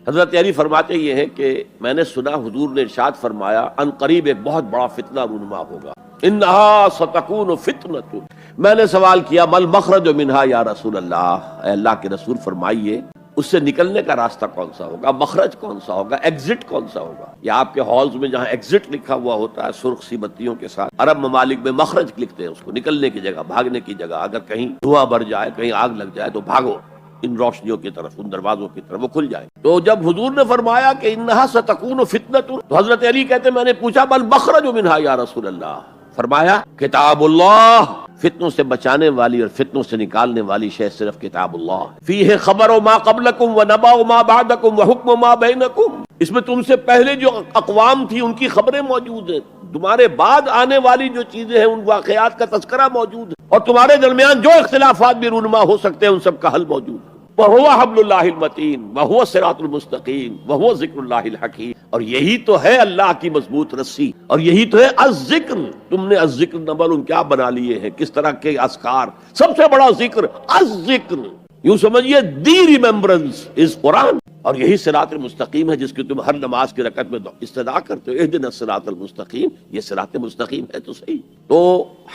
حضرت علی فرماتے یہ ہیں کہ میں نے سنا حضور نے ارشاد فرمایا ان قریب ایک بہت بڑا فتنہ رونما ہوگا، انہا ستکون فتنۃ۔ میں نے سوال کیا مل مخرج منہا یا رسول اللہ، اے اللہ کے رسول فرمائیے اس سے نکلنے کا راستہ کون سا ہوگا، مخرج کون سا ہوگا، ایگزٹ کون سا ہوگا؟ یا آپ کے ہالز میں جہاں ایگزٹ لکھا ہوا ہوتا ہے سرخ سی بتیوں کے ساتھ، عرب ممالک میں مخرج لکھتے ہیں اس کو، نکلنے کی جگہ، بھاگنے کی جگہ، اگر کہیں دھواں بھر جائے، کہیں آگ لگ جائے تو بھاگو ان روشنیوں کی طرف، ان دروازوں کی طرف، وہ کھل جائیں۔ تو جب حضور نے فرمایا کہ انہا ستکون فتنۃ، تو حضرت علی کہتے میں نے پوچھا بل مخرج منہا یا رسول اللہ، فرمایا کتاب اللہ، فتنوں سے بچانے والی اور فتنوں سے نکالنے والی شے صرف کتاب اللہ، فیہ خبر ما قبلکم و نبأ ما بعدکم و حکم ما بینکم، اس میں تم سے پہلے جو اقوام تھی ان کی خبریں موجود ہیں، تمہارے بعد آنے والی جو چیزیں ہیں ان واقعات کا تذکرہ موجود ہے، اور تمہارے درمیان جو اختلافات بھی رونما ہو سکتے ہیں ان سب کا حل موجود ہے۔ وَهُوَ حَبْلُ اللَّهِ الْمَتِينُ وَهُوَ الصِّرَاطُ الْمُسْتَقِيمُ وَهُوَ ذِكْرُ اللَّهِ الْحَكِيمُ، اور یہی تو ہے اللہ کی مضبوط رسی، اور یہی تو ہے الذکر۔ تم نے الذکر نہ معلوم کیا بنا لیے ہیں، کس طرح کے اذکار، سب سے بڑا ذکر الذکر، یوں سمجھیے دی ریممبرنس از قرآن، اور یہی صراط المستقیم ہے جس کی تم ہر نماز کی رکعت میں استدعا کرتے ہو، اہدنا الصراط المستقیم، یہ صراط مستقیم ہے تو صحیح۔ تو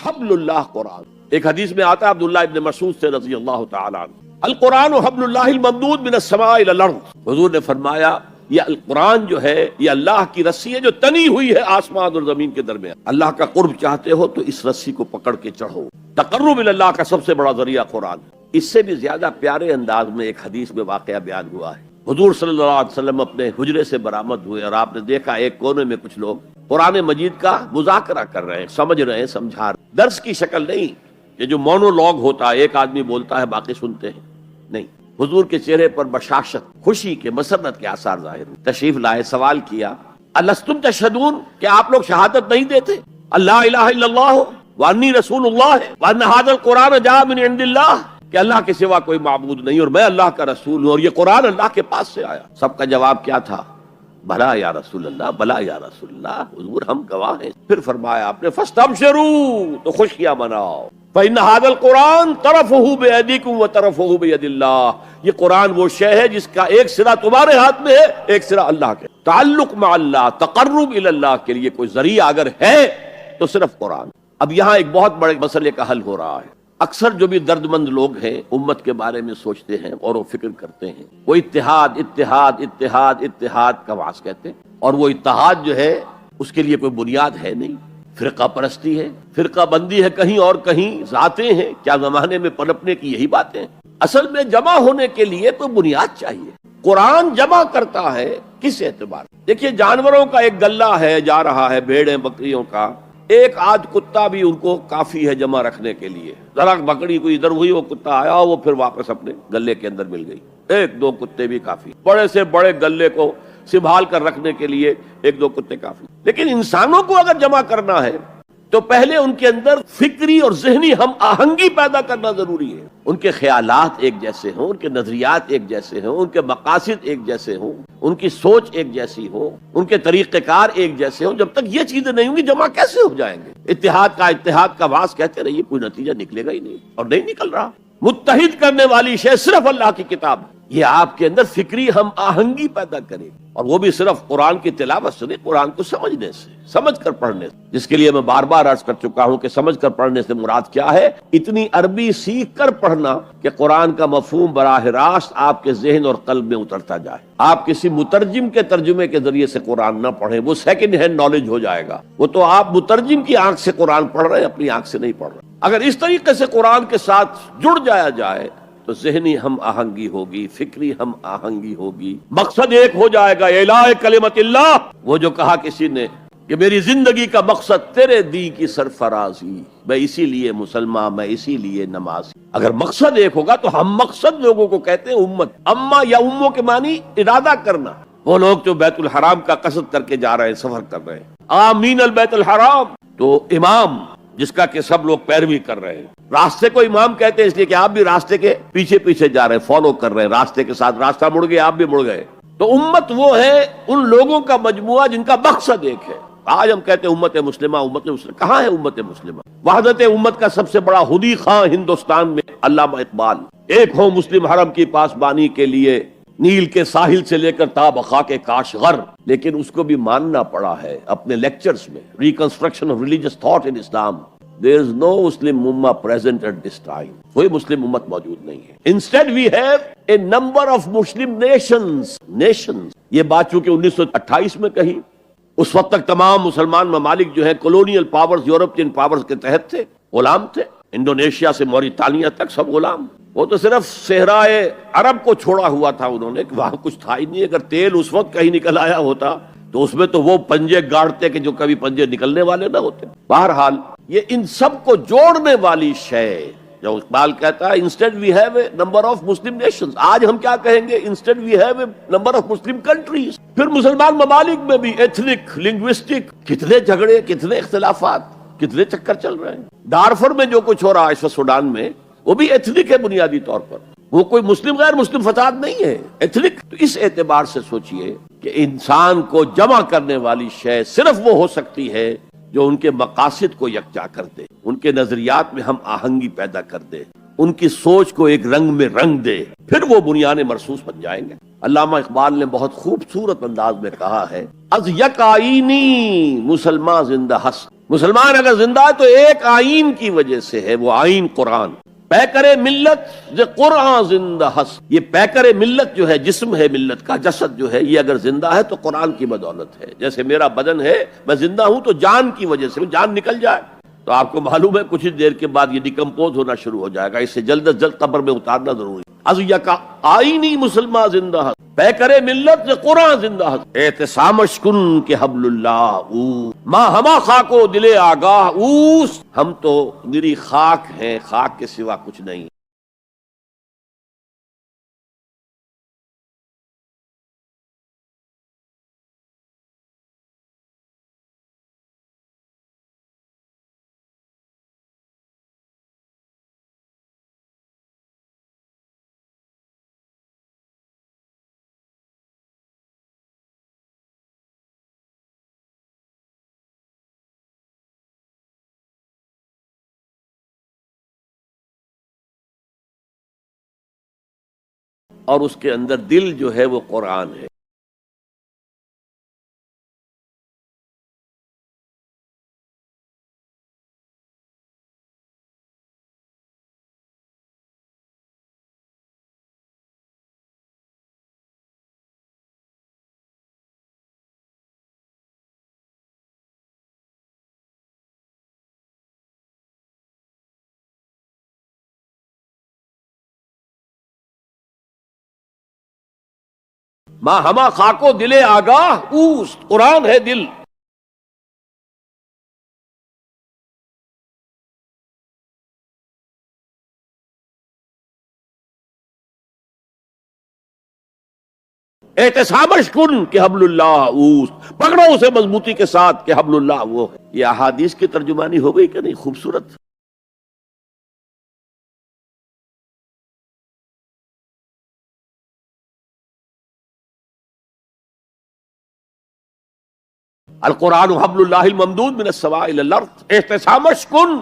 حبل اللہ قرآن، ایک حدیث میں آتا ہے عبداللہ ابن مسعود سے رضی اللہ تعالیٰ عنہ، القرآن حبل اللہ الممدود من السماء الى الارض، حضور نے فرمایا یہ القرآن جو ہے یہ اللہ کی رسی ہے جو تنی ہوئی ہے آسمان اور زمین کے درمیان، اللہ کا قرب چاہتے ہو تو اس رسی کو پکڑ کے چڑھو، تقرب الی اللہ کا سب سے بڑا ذریعہ قرآن۔ اس سے بھی زیادہ پیارے انداز میں ایک حدیث میں واقعہ بیان ہوا ہے، حضور صلی اللہ علیہ وسلم اپنے حجرے سے برآمد ہوئے اور آپ نے دیکھا ایک کونے میں کچھ لوگ قرآن مجید کا مذاکرہ کر رہے ہیں، سمجھ رہے ہیں، سمجھا رہے ہیں، درس کی شکل نہیں کہ جو مونولوگ ہوتا ہے ایک آدمی بولتا ہے باقی سنتے ہیں، نہیں، حضور کے چہرے پر بشاشت، خوشی کے، مسرت کے آثار ظاہر ہوئے۔ تشریف لائے، سوال کیا الستم تشہدون، کہ آپ لوگ شہادت نہیں دیتے اللہ الہ الا اللہ وانی رسول اللہ وان ھذا القرآن جاء من عند اللہ، کہ اللہ کے سوا کوئی معبود نہیں اور میں اللہ کا رسول ہوں اور یہ قرآن اللہ کے پاس سے آیا؟ سب کا جواب کیا تھا؟ بھلا یا رسول اللہ، بھلا یا رسول اللہ، حضور ہم گواہ ہیں۔ پھر فرمایا آپ نے فاستبشروا، تو خوشیاں مناؤ، فإن هذا القرآن طرفه بأيديكم وطرفه بيد الله، یہ قرآن وہ شے ہے جس کا ایک سرا تمہارے ہاتھ میں ہے، ایک سرا اللہ کے، تعلق مع اللہ، تقرب الی اللہ کے لیے کوئی ذریعہ اگر ہے تو صرف قرآن۔ اب یہاں ایک بہت بڑے مسئلے کا حل ہو رہا ہے۔ اکثر جو بھی درد مند لوگ ہیں امت کے بارے میں سوچتے ہیں، غور و فکر کرتے ہیں، وہ اتحاد اتحاد اتحاد اتحاد کا واس کہتے ہیں، اور وہ اتحاد جو ہے اس کے لیے کوئی بنیاد ہے نہیں، فرقہ پرستی ہے، فرقہ بندی ہے، کہیں اور کہیں ذاتیں ہیں، کیا زمانے میں پنپنے کی یہی باتیں ہیں؟ اصل میں جمع ہونے کے لیے تو بنیاد چاہیے۔ قرآن جمع کرتا ہے کس اعتبار؟ دیکھیے جانوروں کا ایک گلہ ہے جا رہا ہے، بھیڑیں بکریوں کا، ایک آدھ کتا بھی ان کو کافی ہے جمع رکھنے کے لیے، ذرا بکری کوئی ادھر ہوئی، وہ کتا آیا، وہ پھر واپس اپنے گلے کے اندر مل گئی، ایک دو کتے بھی کافی، بڑے سے بڑے گلے کو سنبھال کر رکھنے کے لیے ایک دو کتے کافی۔ لیکن انسانوں کو اگر جمع کرنا ہے تو پہلے ان کے اندر فکری اور ذہنی ہم آہنگی پیدا کرنا ضروری ہے، ان کے خیالات ایک جیسے ہوں، ان کے نظریات ایک جیسے ہوں، ان کے مقاصد ایک جیسے ہوں، ان کی سوچ ایک جیسی ہو، ان کے طریقہ کار ایک جیسے ہوں۔ جب تک یہ چیزیں نہیں ہوں گی جمع کیسے ہو جائیں گے؟ اتحاد کا واس کہتے رہیے، کوئی نتیجہ نکلے گا ہی نہیں، اور نہیں نکل رہا۔ متحد کرنے والی شے صرف اللہ کی کتاب، یہ آپ کے اندر فکری ہم آہنگی پیدا کرے، اور وہ بھی صرف قرآن کی تلاوت سے نہیں، قرآن کو سمجھنے سے، سمجھ کر پڑھنے سے، جس کے لیے میں بار بار عرض کر چکا ہوں کہ سمجھ کر پڑھنے سے مراد کیا ہے؟ اتنی عربی سیکھ کر پڑھنا کہ قرآن کا مفہوم براہ راست آپ کے ذہن اور قلب میں اترتا جائے۔ آپ کسی مترجم کے ترجمے کے ذریعے سے قرآن نہ پڑھیں، وہ سیکنڈ ہینڈ نالج ہو جائے گا، وہ تو آپ مترجم کی آنکھ سے قرآن پڑھ رہے ہیں، اپنی آنکھ سے نہیں پڑھ رہے۔ اگر اس طریقے سے قرآن کے ساتھ جڑ جایا جائے تو ذہنی ہم آہنگی ہوگی، فکری ہم آہنگی ہوگی، مقصد ایک ہو جائے گا، اعلاء کلمت اللہ، وہ جو کہا کسی نے کہ میری زندگی کا مقصد تیرے دی کی سرفرازی، میں اسی لیے مسلمان، میں اسی لیے نمازی۔ اگر مقصد ایک ہوگا تو ہم مقصد لوگوں کو کہتے ہیں امت، اما یا اموں کے معنی ارادہ کرنا، وہ لوگ جو بیت الحرام کا قصد کر کے جا رہے ہیں، سفر کر رہے ہیں، آمین البیت الحرام، تو امام جس کا کہ سب لوگ پیروی کر رہے ہیں، راستے کو امام کہتے ہیں اس لیے کہ آپ بھی راستے کے پیچھے پیچھے جا رہے ہیں، فالو کر رہے ہیں، راستے کے ساتھ راستہ مڑ گئے آپ بھی مڑ گئے۔ تو امت وہ ہے ان لوگوں کا مجموعہ جن کا مقصد ایک ہے۔ آج ہم کہتے ہیں امت مسلمہ، امت مسلمہ، کہاں ہے امت مسلمہ؟ وحدت امت کا سب سے بڑا ہدی خواں ہندوستان میں علامہ اقبال، ایک ہو مسلم حرم کی پاسبانی کے لیے نیل کے ساحل سے لے کر تا بخاک کاشغر، لیکن اس کو بھی ماننا پڑا ہے اپنے لیکچرز میں، reconstruction of religious thought in Islam. There is no Muslim Ummah present at this time. کوئی مسلم امت موجود نہیں ہے. Instead we have a number of Muslim nations. یہ بات چونکہ 1928 میں کہی، اس وقت تک تمام مسلمان ممالک جو ہیں کولونیل پاورز، یورپین پاورز کے تحت تھے، غلام تھے. انڈونیشیا سے موریتانیہ تک سب غلام. وہ تو صرف صحرائے عرب کو چھوڑا ہوا تھا انہوں نے، کہ وہاں کچھ تھا ہی نہیں. اگر تیل اس وقت کہیں نکل آیا ہوتا تو اس میں تو وہ پنجے گاڑتے کہ جو کبھی پنجے نکلنے والے نہ ہوتے. بہرحال یہ ان سب کو جوڑنے والی شے، جو اقبال کہتا ہے instead we have a number of Muslim nations. آج ہم کیا کہیں گے؟ Instead we have a number of Muslim countries. پھر مسلمان ممالک میں بھی ایتھنک، لنگوسٹک، کتنے جھگڑے، کتنے اختلافات، کتنے چکر چل رہے ہیں. دارفر میں جو کچھ ہو رہا ہے اس وقت سوڈان میں، وہ بھی ایتھنک ہے بنیادی طور پر. وہ کوئی مسلم غیر مسلم فساد نہیں ہے، ایتھنک. تو اس اعتبار سے سوچئے کہ انسان کو جمع کرنے والی شے صرف وہ ہو سکتی ہے جو ان کے مقاصد کو یکجا کر دے، ان کے نظریات میں ہم آہنگی پیدا کر دے، ان کی سوچ کو ایک رنگ میں رنگ دے، پھر وہ بنیان مرصوص بن جائیں گے. علامہ اقبال نے بہت خوبصورت انداز میں کہا ہے، از یک آئینی مسلمان زندہ ہست. مسلمان اگر زندہ ہے تو ایک آئین کی وجہ سے ہے، وہ آئین قرآن. پیکر ملت ز قرآن زندہ ہست. یہ پیکر ملت جو ہے، جسم ہے ملت کا، جسد جو ہے، یہ اگر زندہ ہے تو قرآن کی بدولت ہے. جیسے میرا بدن ہے، میں زندہ ہوں تو جان کی وجہ سے. جان نکل جائے تو آپ کو معلوم ہے کچھ دیر کے بعد یہ ڈیکمپوز ہونا شروع ہو جائے گا. اس سے جلد از جلد قبر میں اتارنا ضروری. از یکا آئینی مسلمان زندہ ہست، پیکر ملت ز قرآن زندہ ہست. احتسامش کن کہ حبل اللہ او ماں ہما خاک و دل آگاہ اوس. ہم تو نری خاک ہیں، خاک کے سوا کچھ نہیں. اور اس کے اندر دل جو ہے وہ قرآن ہے. ماں ہما خاک و دل آگاہ اوست. قرآن ہے دل. احتسامش کن کہ حبل اللہ اوست. پکڑو اسے مضبوطی کے ساتھ کہ حبل اللہ وہ ہے. یہ احادیث کی ترجمانی ہو گئی کہ نہیں؟ خوبصورت. القرآن حبل اللہ الممدود من السماء الى الارض. احتسامش کن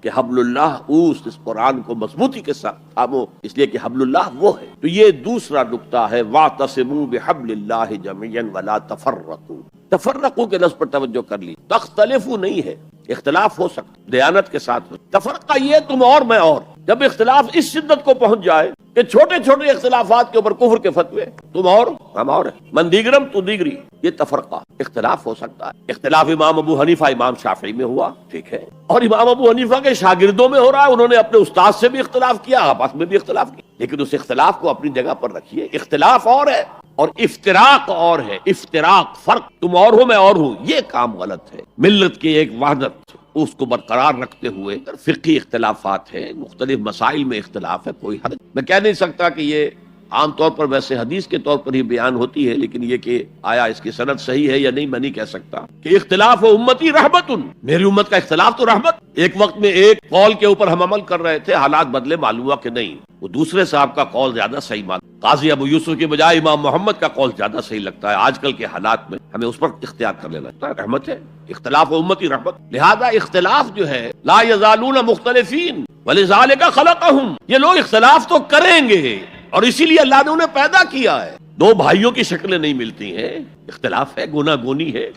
کہ حبل اللہ اوست. اس قرآن کو مضبوطی کے ساتھ تھامو، اس لیے کہ حبل اللہ وہ ہے. تو یہ دوسرا نقطہ ہے، واعتصموا بحبل اللہ جميعا ولا تفرقوا. تفرقوا کے لفظ پر توجہ کر لی. تختلفوا نہیں ہے، اختلاف ہو سکتا، دیانت کے ساتھ. تفرقہ یہ تم اور میں اور. جب اختلاف اس شدت کو پہنچ جائے کہ چھوٹے چھوٹے اختلافات کے اوپر کفر کے فتوے، تم اور ہم اور ہیں، من دیگرم تو دیگری، یہ تفرقہ. اختلاف ہو سکتا ہے. اختلاف امام ابو حنیفہ امام شافعی میں ہوا، ٹھیک ہے، اور امام ابو حنیفہ کے شاگردوں میں ہو رہا ہے. انہوں نے اپنے استاد سے بھی اختلاف کیا، آپس میں بھی اختلاف کیا. لیکن اس اختلاف کو اپنی جگہ پر رکھیے. اختلاف اور ہے اور افتراق اور ہے. افتراق فرق، تم اور ہو میں اور ہوں، یہ کام غلط ہے. ملت کی ایک وحدت اس کو برقرار رکھتے ہوئے فقہی اختلافات ہیں، مختلف مسائل میں اختلاف ہے، کوئی حرج. میں کہہ نہیں سکتا کہ یہ عام طور پر ویسے حدیث کے طور پر ہی بیان ہوتی ہے، لیکن یہ کہ آیا اس کی سند صحیح ہے یا نہیں میں نہیں کہہ سکتا. کہ اختلاف و امتی رحمت، میری امت کا اختلاف تو رحمت. ایک وقت میں ایک قول کے اوپر ہم عمل کر رہے تھے، حالات بدلے، معلوم ہوا کہ نہیں، وہ دوسرے صاحب کا قول زیادہ صحیح معلوم. قاضی ابو یوسف کے بجائے امام محمد کا قول زیادہ صحیح لگتا ہے. آج کل کے حالات میں ہمیں اس پر اختیار کر لینا ہے. رحمت ہے، اختلاف و امتی رحمت. لہذا اختلاف جو ہے، لا یزالون مختلفین ولذالک خلقہم، یہ لوگ اختلاف تو کریں گے اور اسی لیے اللہ نے انہیں پیدا کیا ہے. دو بھائیوں کی شکلیں نہیں ملتی ہیں, اختلاف ہے, گوناگونی ہے,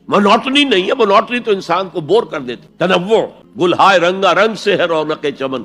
مونوٹنی نہیں ہے. مونوٹنی تو انسان کو بور کر دیتی. تنوع گل ہائے رنگا رنگ سے ہے رونق چمن.